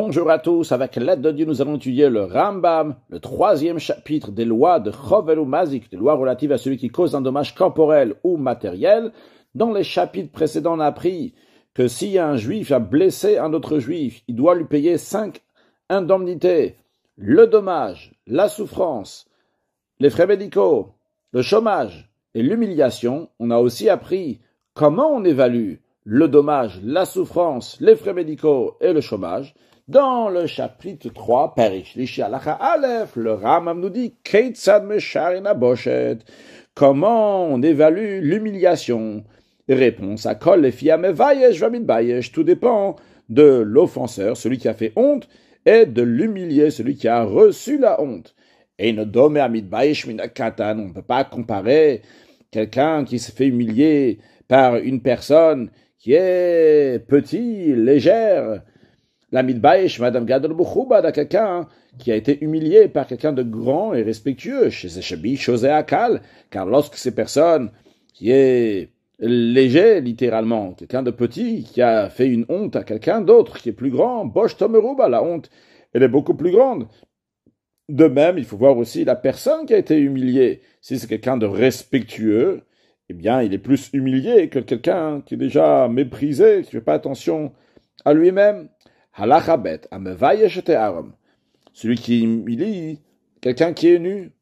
Bonjour à tous, avec l'aide de Dieu, nous allons étudier le Rambam, le 3e chapitre des lois de Chovel ou Mazik, des lois relatives à celui qui cause un dommage corporel ou matériel. Dans les chapitres précédents, on a appris que si un juif a blessé un autre juif, il doit lui payer 5 indemnités: le dommage, la souffrance, les frais médicaux, le chômage et l'humiliation. On a aussi appris comment on évalue le dommage, la souffrance, les frais médicaux et le chômage. Dans le chapitre 3, Perish Lishi Halacha Aleph, le Rambam nous dit Keitzad Mesharin Aboshet, comment on évalue l'humiliation. Réponse à Kol Lefi Hamevayesh Vamidbayesh, tout dépend de l'offenseur, celui qui a fait honte, et de l'humilié, celui qui a reçu la honte. Et Nodome Amidbayesh Minakatan, on ne peut pas comparer quelqu'un qui se fait humilier par une personne qui est petit, légère. La midbaïch, Madame Gadol Bouchoubad, quelqu'un qui a été humilié par quelqu'un de grand et respectueux, chez Zeshabi, Chosé Akal, car lorsque ces personnes qui est léger, littéralement, quelqu'un de petit, qui a fait une honte à quelqu'un d'autre qui est plus grand, Bosh Tomerouba, la honte, elle est beaucoup plus grande. De même, il faut voir aussi la personne qui a été humiliée. Si c'est quelqu'un de respectueux, eh bien, il est plus humilié que quelqu'un qui est déjà méprisé, qui ne fait pas attention à lui-même. Halachabet, amevayesh et arom. Celui qui humilie quelqu'un qui est nu.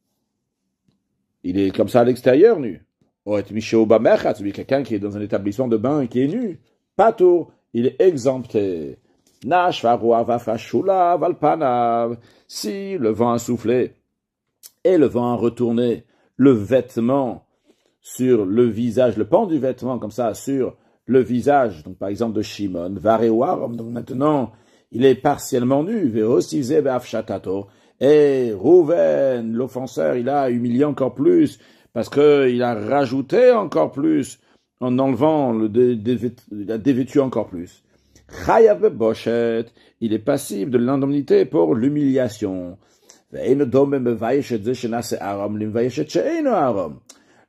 Il est comme ça à l'extérieur, nu. Oet misheo bamechat, celui quelqu'un qui est dans un établissement de bain et qui est nu. Patour, il est exempté. Nash varua vafashula valpanav. Si le vent a soufflé et le vent a retourné le vêtement sur le visage, le pan du vêtement comme ça sur le visage, donc par exemple de Shimon, Vareuarom, donc maintenant il est partiellement nu, Verosivze be'afshatato, et Rouven, l'offenseur, il a humilié encore plus, parce qu'il a rajouté encore plus, en enlevant, il a dévêtu encore plus. Chayav be'boshet, il est passible de l'indemnité pour l'humiliation.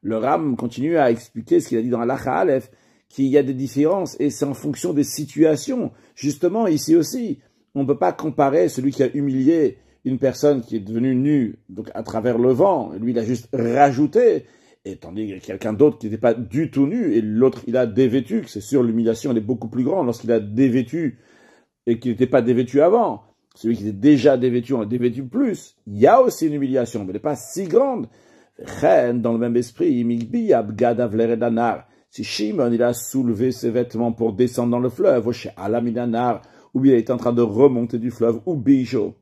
Le Ram continue à expliquer ce qu'il a dit dans Halacha Aleph, qu'il y a des différences et c'est en fonction des situations. Justement, ici aussi, on ne peut pas comparer celui qui a humilié une personne qui est devenue nue, donc à travers le vent, et lui il a juste rajouté, et tandis qu'il y a quelqu'un d'autre qui n'était pas du tout nu, et l'autre il a dévêtu, que c'est sûr l'humiliation elle est beaucoup plus grande lorsqu'il a dévêtu et qu'il n'était pas dévêtu avant. Celui qui était déjà dévêtu, on a dévêtu plus. Il y a aussi une humiliation, mais elle n'est pas si grande. Dans le même esprit, si Shimon il a soulevé ses vêtements pour descendre dans le fleuve, ou bien il est en train de remonter du fleuve, ou Bijo,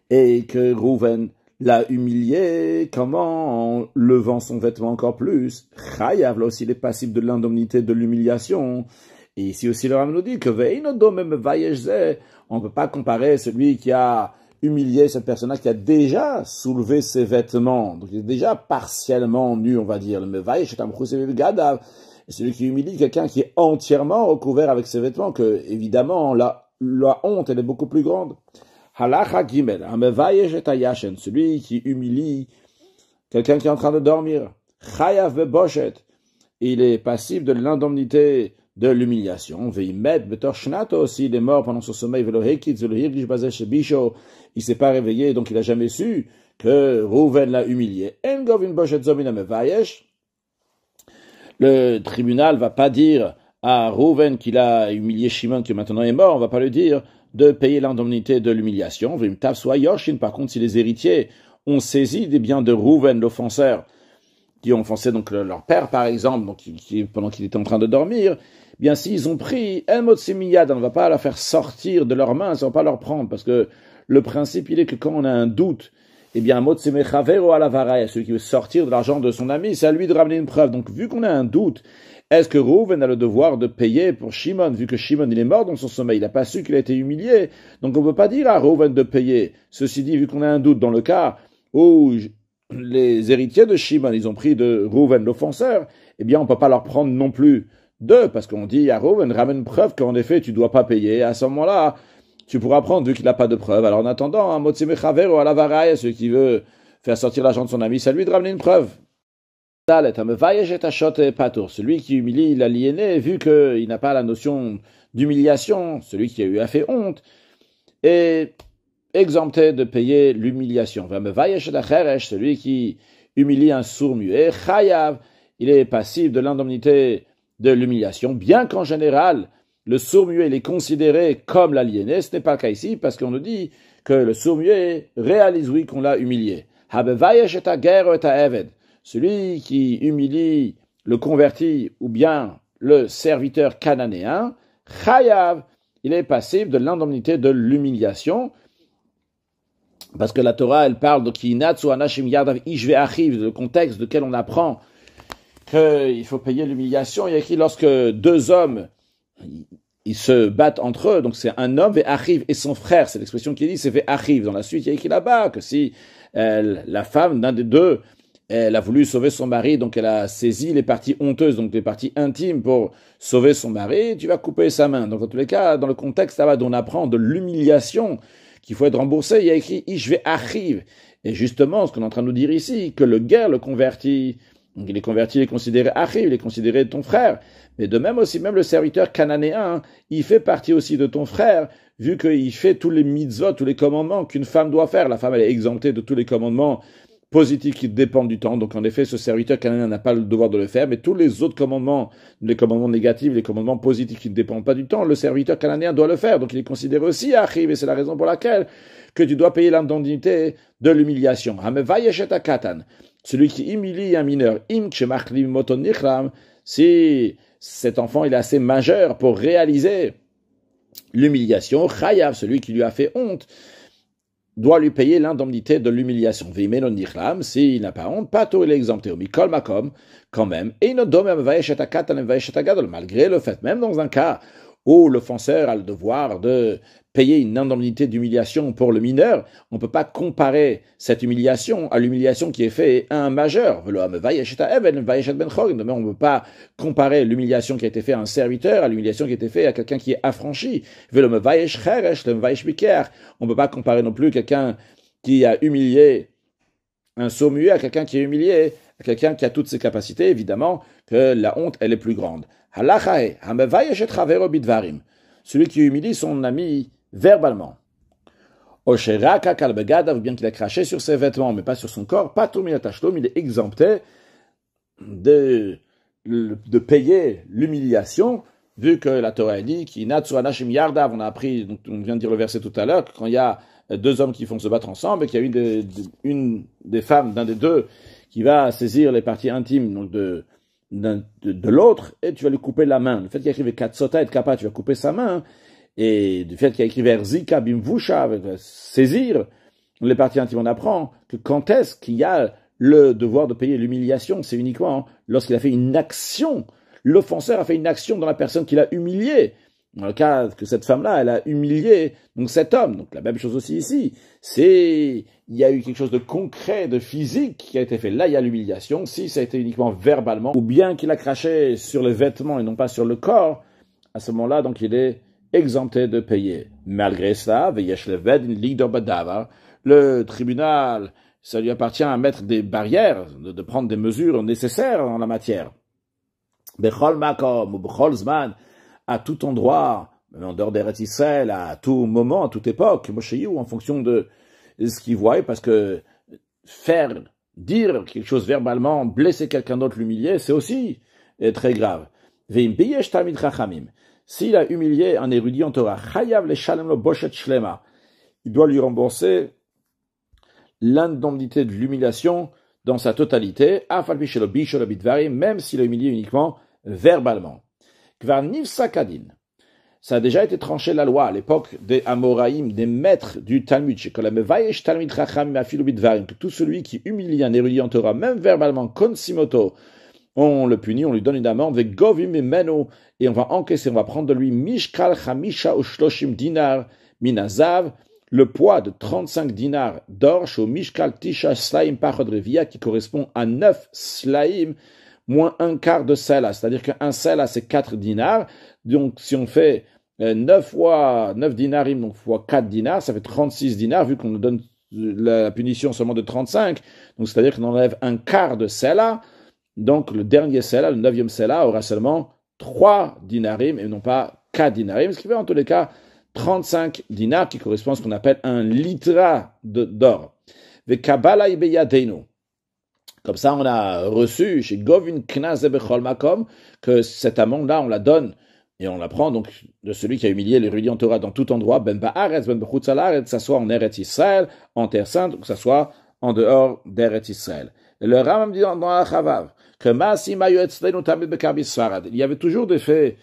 et que Rouven l'a humilié, comment en levant son vêtement encore plus, Chayav là aussi il est passible de l'indemnité de l'humiliation. Et ici aussi le Ram nous dit que on ne peut pas comparer celui qui a humilié cette personne-là qui a déjà soulevé ses vêtements, donc il est déjà partiellement nu, on va dire. Et celui qui humilie quelqu'un qui est entièrement recouvert avec ses vêtements, que évidemment la honte elle est beaucoup plus grande. Halacha Gimel, celui qui humilie quelqu'un qui est en train de dormir, Chayav beboshet, il est passible de l'indemnité de l'humiliation. S'il est mort pendant son sommeil, il s'est pas réveillé, donc il n'a jamais su que Rouven l'a humilié. Le tribunal va pas dire à Rouven qu'il a humilié Shimon, qui maintenant est mort, on va pas lui dire de payer l'indemnité de l'humiliation. Par contre, si les héritiers ont saisi des biens de Rouven, l'offenseur, qui ont offensé donc leur père, par exemple, donc pendant qu'il était en train de dormir, bien s'ils ont pris El Motsimiyad, on ne va pas la faire sortir de leurs mains, on ne va pas leur prendre, parce que le principe, il est que quand on a un doute, eh bien, Motsimechavero alavara, celui qui veut sortir de l'argent de son ami, c'est à lui de ramener une preuve. Donc, vu qu'on a un doute, est-ce que Rouven a le devoir de payer pour Shimon, vu que Shimon, il est mort dans son sommeil, il n'a pas su qu'il a été humilié, donc on ne peut pas dire à Rouven de payer. Ceci dit, vu qu'on a un doute dans le cas où les héritiers de Shimon, ils ont pris de Rouven, l'offenseur, eh bien, on ne peut pas leur prendre non plus deux, parce qu'on dit à Rouven, ramène une preuve qu'en effet, tu ne dois pas payer. À ce moment-là, tu pourras prendre, vu qu'il n'a pas de preuve. Alors, en attendant, un Motsimechavero à la varaille, celui qui veut faire sortir l'argent de son ami, c'est à lui de ramener une preuve. Celui qui humilie l'aliéné, vu qu'il n'a pas la notion d'humiliation, celui qui a eu fait honte, est exempté de payer l'humiliation. Celui qui humilie un sourd-muet, chayav, il est passif de l'indemnité de l'humiliation, bien qu'en général, le sourd-muet est considéré comme l'aliéné. Ce n'est pas le cas ici, parce qu'on nous dit que le sourd-muet réalise, oui, qu'on l'a humilié. Celui qui humilie le converti ou bien le serviteur cananéen, chayav, il est passif de l'indemnité de l'humiliation, parce que la Torah, elle parle de Kinatsu Anashim Yardav Ishve Achiv, le contexte de quel on apprend qu'il faut payer l'humiliation. Il y a écrit lorsque deux hommes, ils se battent entre eux, donc c'est un homme, Ve'achiv, et son frère, c'est l'expression qui dit, c'est Ve'achiv. Dans la suite, il y a écrit là-bas que si la femme d'un des deux, elle a voulu sauver son mari, donc elle a saisi les parties honteuses, donc les parties intimes pour sauver son mari, tu vas couper sa main. Donc dans tous les cas, dans le contexte là-bas, on apprend de l'humiliation, qu'il faut être remboursé, il y a écrit « Ishve Achiv ». Et justement, ce qu'on est en train de nous dire ici, que le guerre le converti, donc il est converti, il est considéré Achiv, il est considéré ton frère. Mais de même aussi, même le serviteur cananéen, il fait partie aussi de ton frère, vu qu'il fait tous les mitzvot, tous les commandements qu'une femme doit faire. La femme, elle est exemptée de tous les commandements positifs qui dépendent du temps. Donc en effet, ce serviteur cananéen n'a pas le devoir de le faire, mais tous les autres commandements, les commandements négatifs, les commandements positifs qui ne dépendent pas du temps, le serviteur cananéen doit le faire. Donc il est considéré aussi Achiv, et c'est la raison pour laquelle que tu dois payer l'indemnité de l'humiliation. Celui qui humilie un mineur, si cet enfant il est assez majeur pour réaliser l'humiliation, chayav, celui qui lui a fait honte, doit lui payer l'indemnité de l'humiliation. Vimeno nichlam, s'il n'a pas honte, pato, il est exempté. Mikol makom, quand même. Et malgré le fait, même dans un cas où l'offenseur a le devoir de payer une indemnité d'humiliation pour le mineur, on ne peut pas comparer cette humiliation à l'humiliation qui est faite à un majeur. On ne peut pas comparer l'humiliation qui a été faite à un serviteur à l'humiliation qui a été faite à quelqu'un qui est affranchi. On ne peut pas comparer non plus quelqu'un qui a humilié un sourd-muet à quelqu'un qui est humilié, à quelqu'un qui a toutes ses capacités. Évidemment que la honte, elle est plus grande. Celui qui humilie son ami verbalement. Ou bien qu'il a craché sur ses vêtements, mais pas sur son corps, il est exempté de payer l'humiliation, vu que la Torah dit on a appris, donc on vient de dire le verset tout à l'heure, que quand il y a deux hommes qui font se battre ensemble, et qu'il y a une des femmes d'un des deux qui va saisir les parties intimes donc de l'autre, et tu vas lui couper la main. Le fait qu'il y a écrit Katsota et Kappa, tu vas couper sa main, et du fait qu'il y a écrit Verzika Bimvusha, saisir les parties intimes, on apprend que quand est-ce qu'il y a le devoir de payer l'humiliation, c'est uniquement lorsqu'il a fait une action. L'offenseur a fait une action dans la personne qu'il a humiliée. Dans le cas que cette femme-là, elle a humilié donc cet homme. Donc la même chose aussi ici. Il y a eu quelque chose de concret, de physique qui a été fait. Là, il y a l'humiliation. Si ça a été uniquement verbalement, ou bien qu'il a craché sur les vêtements et non pas sur le corps, à ce moment-là, donc il est exempté de payer. Malgré cela, le tribunal, ça lui appartient à mettre des barrières, de prendre des mesures nécessaires en la matière. Bechol makom ou bechol zman, à tout endroit, même en dehors d'Eretz Israël, à tout moment, à toute époque, Moshéiou, en fonction de ce qu'il voit, parce que dire quelque chose verbalement, blesser quelqu'un d'autre, l'humilier, c'est aussi très grave. S'il a humilié un érudit en Torah, il doit lui rembourser l'indemnité de l'humiliation dans sa totalité, même s'il a humilié uniquement verbalement. Ça a déjà été tranché la loi à l'époque des Amoraïm, des maîtres du Talmud, que tout celui qui humilie un érudit en Torah, même verbalement, konsimoto, on le punit, on lui donne une amende, et on va encaisser, on va prendre de lui mishkal chamisha ushloshim dinar minazav, le poids de 35 dinars d'or, au mishkal tisha slaim pachod revia, qui correspond à 9 slaim, moins un quart de sela, c'est-à-dire qu'un sela c'est 4 dinars, donc si on fait 9 fois 9 dinarim, donc fois 4 dinars, ça fait 36 dinars, vu qu'on nous donne la punition seulement de 35, donc c'est-à-dire qu'on enlève un quart de sela, donc le dernier sela, le 9e sela, aura seulement 3 dinarim et non pas 4 dinarim, ce qui fait en tous les cas 35 dinars, qui correspond à ce qu'on appelle un litra d'or. Vekabala ibeyadeinu. Comme ça, on a reçu chez Govin Knaz Bechol Makom que cette amende-là, on la donne et on la prend donc de celui qui a humilié l'érudit en Torah dans tout endroit, ben ba'aretz, ben bechutz ha'aretz, que ça soit en Eretz Israël, en Terre Sainte, ou que ça soit en dehors d'Eretz Israël. Et le Rambam dit dans la Chavav que Ma'asim hayu etzleinu tamid bekar bisfarad. Il y avait toujours des faits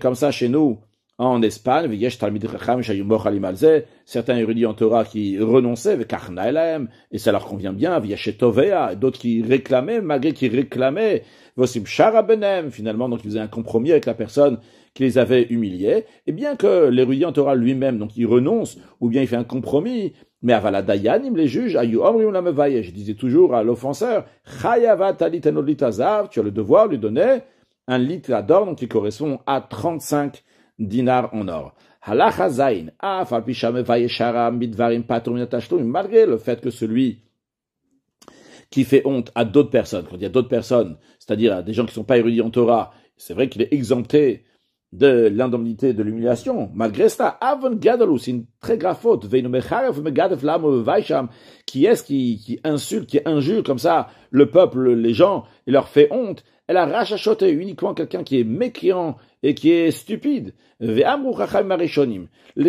comme ça chez nous en Espagne, v'yesh talmid chacham shayu mochalim al zeh, certains érudits en Torah qui renonçaient, v'kachna elahem, et ça leur convient bien, v'yesh tovea, d'autres qui réclamaient, malgré qu'ils réclamaient, v'osim shara benem, finalement, donc ils faisaient un compromis avec la personne qui les avait humiliés, et bien que l'érudit en Torah lui-même, donc il renonce, ou bien il fait un compromis, mais avala dayanim, les juges, ayu omrim la mevaye, je disais toujours à l'offenseur, chayavat alitenod litazar, tu as le devoir de lui donner un litre d'or, donc qui correspond à 35 dinars en or. Halacha zayin, malgré le fait que celui qui fait honte à d'autres personnes, quand il y a d'autres personnes, c'est-à-dire à des gens qui ne sont pas érudits en Torah, c'est vrai qu'il est exempté de l'indemnité de l'humiliation. Malgré cela, avon gadolou, c'est une très grave faute. Qui est-ce qui insulte, qui injure comme ça le peuple, les gens, et leur fait honte? Elle a rachachoté uniquement quelqu'un qui est mécréant et qui est stupide. Les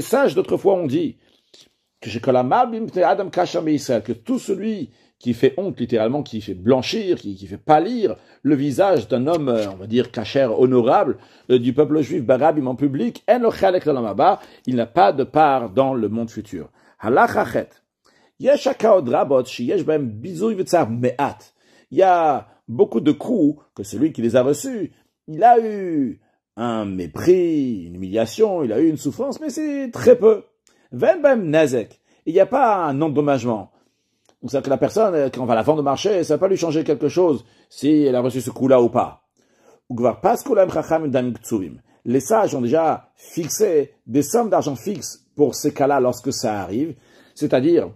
sages d'autrefois ont dit que tout celui qui fait honte, littéralement, qui fait blanchir, qui fait pâlir le visage d'un homme, on va dire, kacher, honorable, du peuple juif, barabim en public, il n'a pas de part dans le monde futur. Il y a beaucoup de coups que celui qui les a reçus, il a eu un mépris, une humiliation, il a eu une souffrance, mais c'est très peu. Il n'y a pas un endommagement. Donc, c'est-à-dire que la personne, quand on va la vendre au marché, ça va pas lui changer quelque chose si elle a reçu ce coup-là ou pas. Les sages ont déjà fixé des sommes d'argent fixes pour ces cas-là lorsque ça arrive. C'est-à-dire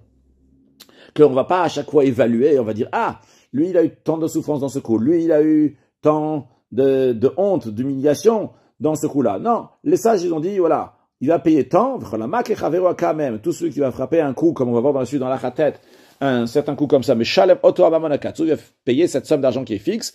qu'on va pas à chaque fois évaluer, on va dire, ah, lui, il a eu tant de souffrance dans ce coup, lui, il a eu tant de honte, d'humiliation dans ce coup-là. Non, les sages, ils ont dit, voilà, il va payer tant, quand même, tous ceux qui vont frapper un coup, comme on va voir dans la suite dans la tête, un certain coup comme ça, mais Shalem Oto Abamonakatsu, il va payer cette somme d'argent qui est fixe.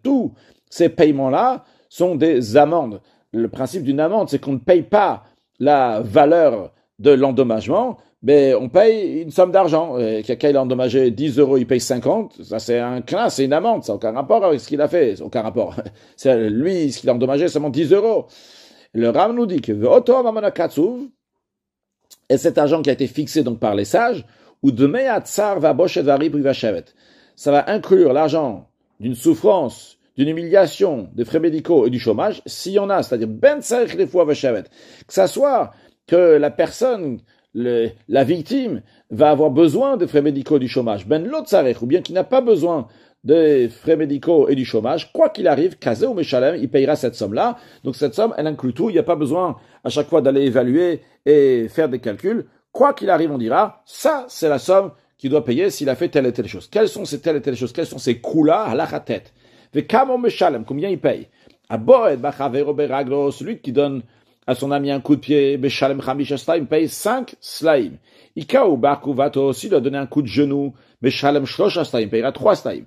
Tous ces paiements-là sont des amendes. Le principe d'une amende, c'est qu'on ne paye pas la valeur de l'endommagement, mais on paye une somme d'argent. Quelqu'un il a endommagé 10 euros, il paye 50, ça c'est un clin, c'est une amende, ça n'a aucun rapport avec ce qu'il a fait, aucun rapport. C'est lui, ce qu'il a endommagé, seulement 10 euros. Le Ram nous dit que Oto Abamonakatsu, et cet argent qui a été fixé donc par les sages, ou de Meyatsar va Boshet Vari Privachevet, ça va inclure l'argent d'une souffrance, d'une humiliation, des frais médicaux et du chômage, s'il y en a, c'est-à-dire Ben Sarich les fois Vachevet, que ça soit que la personne, la victime, va avoir besoin des frais médicaux et du chômage, Ben Lotsarech, ou bien qu'il n'a pas besoin des frais médicaux et du chômage, quoi qu'il arrive, Kazé ou Meshalem, il payera cette somme-là. Donc cette somme, elle inclut tout. Il n'y a pas besoin à chaque fois d'aller évaluer et faire des calculs. Quoi qu'il arrive, on dira, ça, c'est la somme qu'il doit payer s'il a fait telle et telle chose. Quelles sont ces telle et telle choses? Quels sont ces coûts-là à la tête? Combien il paye? Celui qui donne à son ami un coup de pied, il paye 5 slaim. Ikao Barkuvato, s'il a donné un coup de genou, il payera 3 slaim.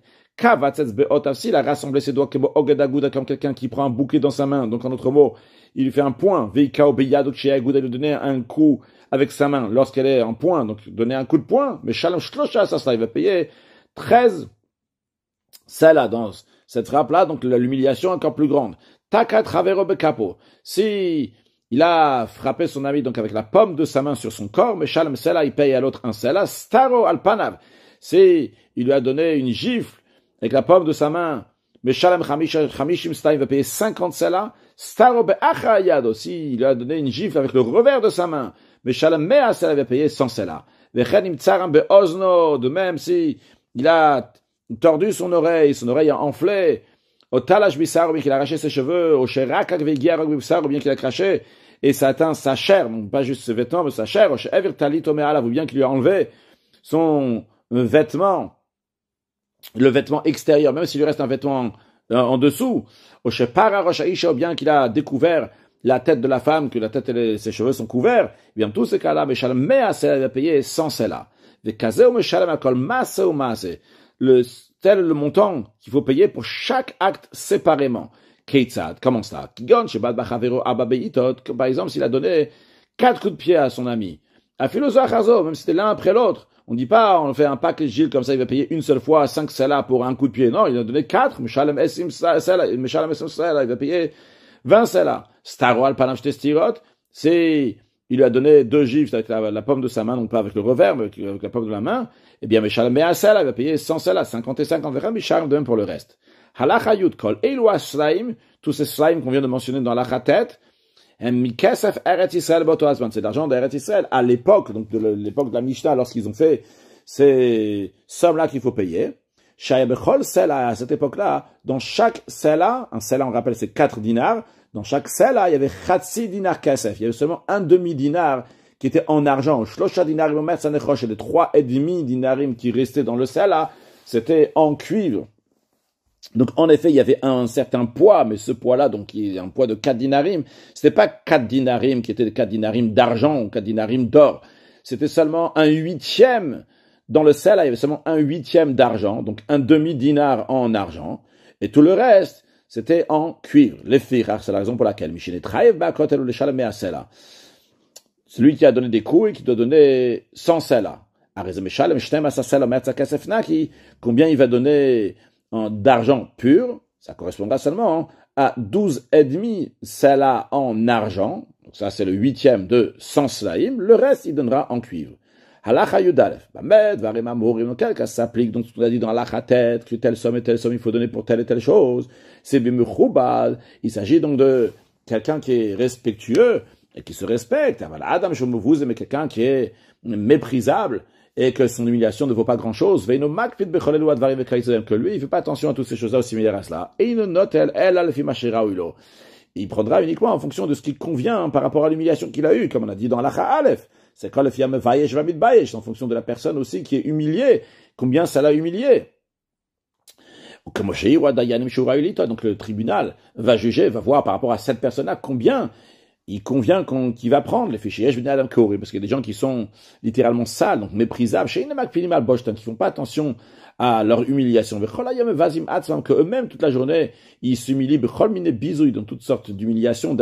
S'il a rassemblé ses doigts comme quelqu'un qui prend un bouquet dans sa main, donc en autre mot, il fait un point, il lui donner un coup avec sa main lorsqu'elle est en point, donc donner un coup de poing, mais il va payer 13 celle-là, dans cette frappe-là, donc l'humiliation est encore plus grande. Takat Ravero Bekapo, si il a frappé son ami donc avec la paume de sa main sur son corps, mais Shalom Sela, il paye à l'autre un Sela, Staro Alpanav, si il lui a donné une gifle avec la paume de sa main, mais Shalom Chamishim Sta, il va payer 50 Sela, Staro Be'acha Yad aussi, il lui a donné une gifle avec le revers de sa main, mais Shalom Mea Sela, il va payer 100 Sela. Vechenim Tsaram Be'ozno, de même si il a tordu son oreille a enflé, au talash bisar, ou bien qu'il a arraché ses cheveux, au sherakak vegiar bisar, ou bien qu'il a craché, et ça atteint sa chair, donc pas juste ses vêtements, mais sa chair, au shever talit omeala, ou bien qu'il lui a enlevé son vêtement, le vêtement extérieur, même s'il lui reste un vêtement en dessous, au shepara rosh aisha, ou bien qu'il a découvert la tête de la femme, que la tête et ses cheveux sont couverts, eh bien, tous ces cas-là, Meshalem Mea Sela, il va payer 100 Sela. Vekazeo Meshalem Akol Maase ou Maase. Tel le montant qu'il faut payer pour chaque acte séparément. Keitzad, comment ça? Kigon, Shebad Bachavero Abba Beitot, par exemple, s'il a donné 4 coups de pied à son ami. A Philosochazo, même si c'était l'un après l'autre. On dit pas, on fait un pack Gilles comme ça, il va payer une seule fois 5 Sela pour un coup de pied. Non, il a donné 4, Meshalem Esim Sela, Meshalem Esim Sela, il va payer 20 Sela. Staro al Panam Shtestirot, c'est, il lui a donné 2 gifles avec la paume de sa main, donc pas avec le revers, mais avec la paume de la main. Eh bien, Meshalem Mea Sela, il va payer 100 Sela, 50 et 50, Meshalem de même pour le reste. Halacha Yud Kol, Eilu Slaim, tous ces Slaim qu'on vient de mentionner dans la tête, Mikesef Eretz Israël Boto Azman, c'est l'argent d'Eretz Israël à l'époque, donc de l'époque de la Mishnah, lorsqu'ils ont fait ces sommes-là qu'il faut payer. Shaya Bechol Sela, à cette époque-là, dans chaque Sela, un Sela on rappelle c'est 4 dinars, dans chaque Sela il y avait Chatsi dinar Kesef, il y avait seulement un demi-dinar qui était en argent. Shlosha dinarim omer sanechosh, et les 3,5 dinarim qui restaient dans le Sela, c'était en cuivre. Donc, en effet, il y avait un certain poids, mais ce poids-là, donc, il est un poids de 4 dinarim. C'était pas 4 dinarim qui étaient des 4 dinarim d'argent ou 4 dinarim d'or. C'était seulement un huitième. Dans le sel, il y avait seulement un huitième d'argent, donc un demi-dinar en argent. Et tout le reste, c'était en cuivre. Les firar, c'est la raison pour laquelle Mishinet Traïv Bakotel ou les Shalamé Sela. Celui qui a donné des coups et qui doit donner 100 Sela. Combien il va donner d'argent pur, ça correspondra seulement à 12,5 Sela en argent, donc ça c'est le huitième de 100 Slaim, le reste il donnera en cuivre. Halacha Yudalef, Bamed, Varema Morim, quel cas s'applique, donc on a dit dans Halacha tête, que telle somme et telle somme il faut donner pour telle et telle chose, c'est Bimuchubal, il s'agit donc de quelqu'un qui est respectueux et qui se respecte, Adam Shomuvuz, mais quelqu'un qui est méprisable, et que son humiliation ne vaut pas grand-chose, que lui, il ne fait pas attention à toutes ces choses-là aussi similaires à cela. Et il prendra uniquement en fonction de ce qui convient par rapport à l'humiliation qu'il a eue, comme on a dit dans l'Acha Aleph. C'est quand le fiam vayesh va mitbayesh, en fonction de la personne aussi qui est humiliée, combien ça l'a humilié. Donc le tribunal va juger, va voir par rapport à cette personne-là combien il convient qu'il va prendre les fichiers, parce qu'il y a des gens qui sont littéralement sales, donc méprisables, qui font pas attention à leur humiliation, que eux-mêmes toute la journée, ils s'humilient, dans toutes sortes d'humiliations,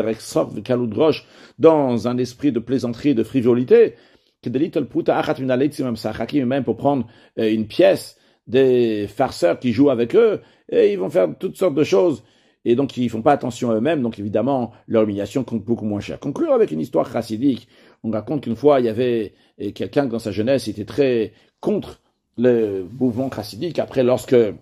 dans un esprit de plaisanterie, de frivolité, même pour prendre une pièce des farceurs qui jouent avec eux, et ils vont faire toutes sortes de choses. Et donc, ils font pas attention à eux-mêmes, donc évidemment, leur humiliation compte beaucoup moins cher. Conclure avec une histoire chassidique. On raconte qu'une fois, il y avait quelqu'un qui, dans sa jeunesse, était très contre le mouvement chassidique. Après, lorsque il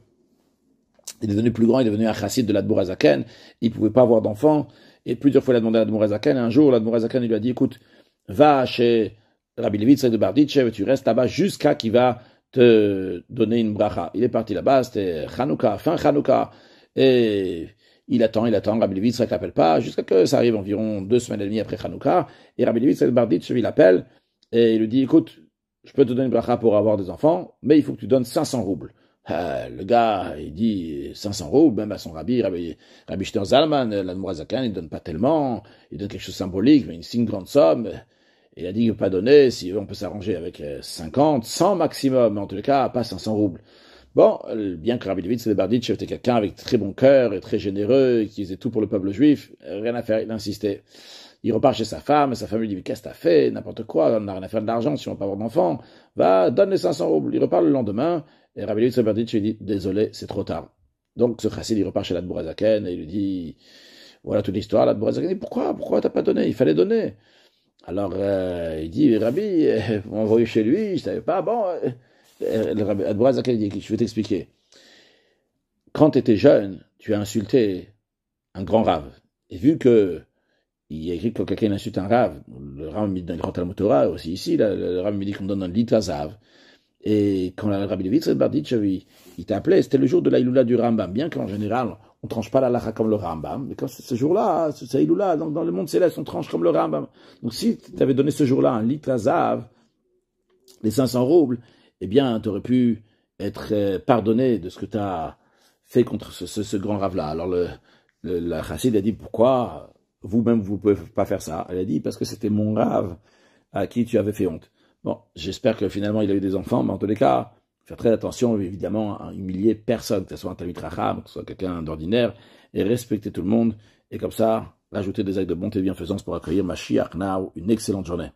est devenu plus grand, il est devenu un chassid de l'Admour Hazaken, il pouvait pas avoir d'enfants, et plusieurs fois, il a demandé à l'Admour Hazaken, et un jour, l'Admour Hazaken, il lui a dit, écoute, va chez Rabbi Levitz de Barditchev, et tu restes là-bas jusqu'à qu'il va te donner une bracha. Il est parti là-bas, c'était Chanukah, fin Chanukah, et il attend, Rabbi Levitz ne l'appelle pas, jusqu'à que ça arrive environ 2 semaines et demie après Hanouka, et Rabbi Levitz Barditchev, il l'appelle, et il lui dit, écoute, je peux te donner une bracha pour avoir des enfants, mais il faut que tu donnes 500 roubles. Le gars, il dit 500 roubles, même à son Rabbi Shter Zalman, l'Admour Hazaken, il donne pas tellement, il donne quelque chose de symbolique, mais il signe une grande somme, et il a dit qu'il ne peut pas donner, si on peut s'arranger avec 50, 100 maximum, mais en tous les cas, pas 500 roubles. Bon, bien que Rabbi Levitz de Barditchev était quelqu'un avec très bon cœur et très généreux, et qui faisait tout pour le peuple juif, rien à faire, il insistait. Il repart chez sa femme, et sa femme lui dit, mais qu'est-ce que t'as fait? N'importe quoi, on n'a rien à faire de l'argent si on va pas avoir d'enfants. Va, donne les 500 roubles. Il repart le lendemain, et Rabbi Levitz de Barditchev lui dit, désolé, c'est trop tard. Donc, ce chassid, il repart chez l'Admour Hazaken, et il lui dit, voilà toute l'histoire. L'Admour Hazaken dit, pourquoi t'as pas donné? Il fallait donner. Alors, il dit, Rabbi, vous m'envoyez chez lui, je savais pas, bon, le Rabbi Admour Hazaken dit, je vais t'expliquer. Quand tu étais jeune, tu as insulté un grand rave. Et vu que il y a écrit que quelqu'un insulte un rave, le rave me dit dans le grand Talmud Torah, aussi ici, le rave me dit qu'on donne un litre à zav. Et quand le Rabbi Levitz de Barditchev, il t'a appelé, c'était le jour de la Iloula du Rambam. Bien qu'en général, on tranche pas la lacha comme le Rambam, mais quand c'est ce jour-là, c'est Iloula, dans le monde céleste, on tranche comme le Rambam. Donc si tu avais donné ce jour-là un litre à zav, les 500 roubles, eh bien, tu aurais pu être pardonné de ce que tu as fait contre ce grand rave-là. Alors, la chassid a dit, pourquoi vous-même, vous ne pouvez pas faire ça. Elle a dit, parce que c'était mon rave à qui tu avais fait honte. Bon, j'espère que finalement, il a eu des enfants, mais en tous les cas, faire très attention, évidemment, à humilier personne, que ce soit un Talmid Racham, que ce soit quelqu'un d'ordinaire, et respecter tout le monde, et comme ça, rajouter des actes de bonté et bienfaisance pour accueillir Mashiach Now. Une excellente journée.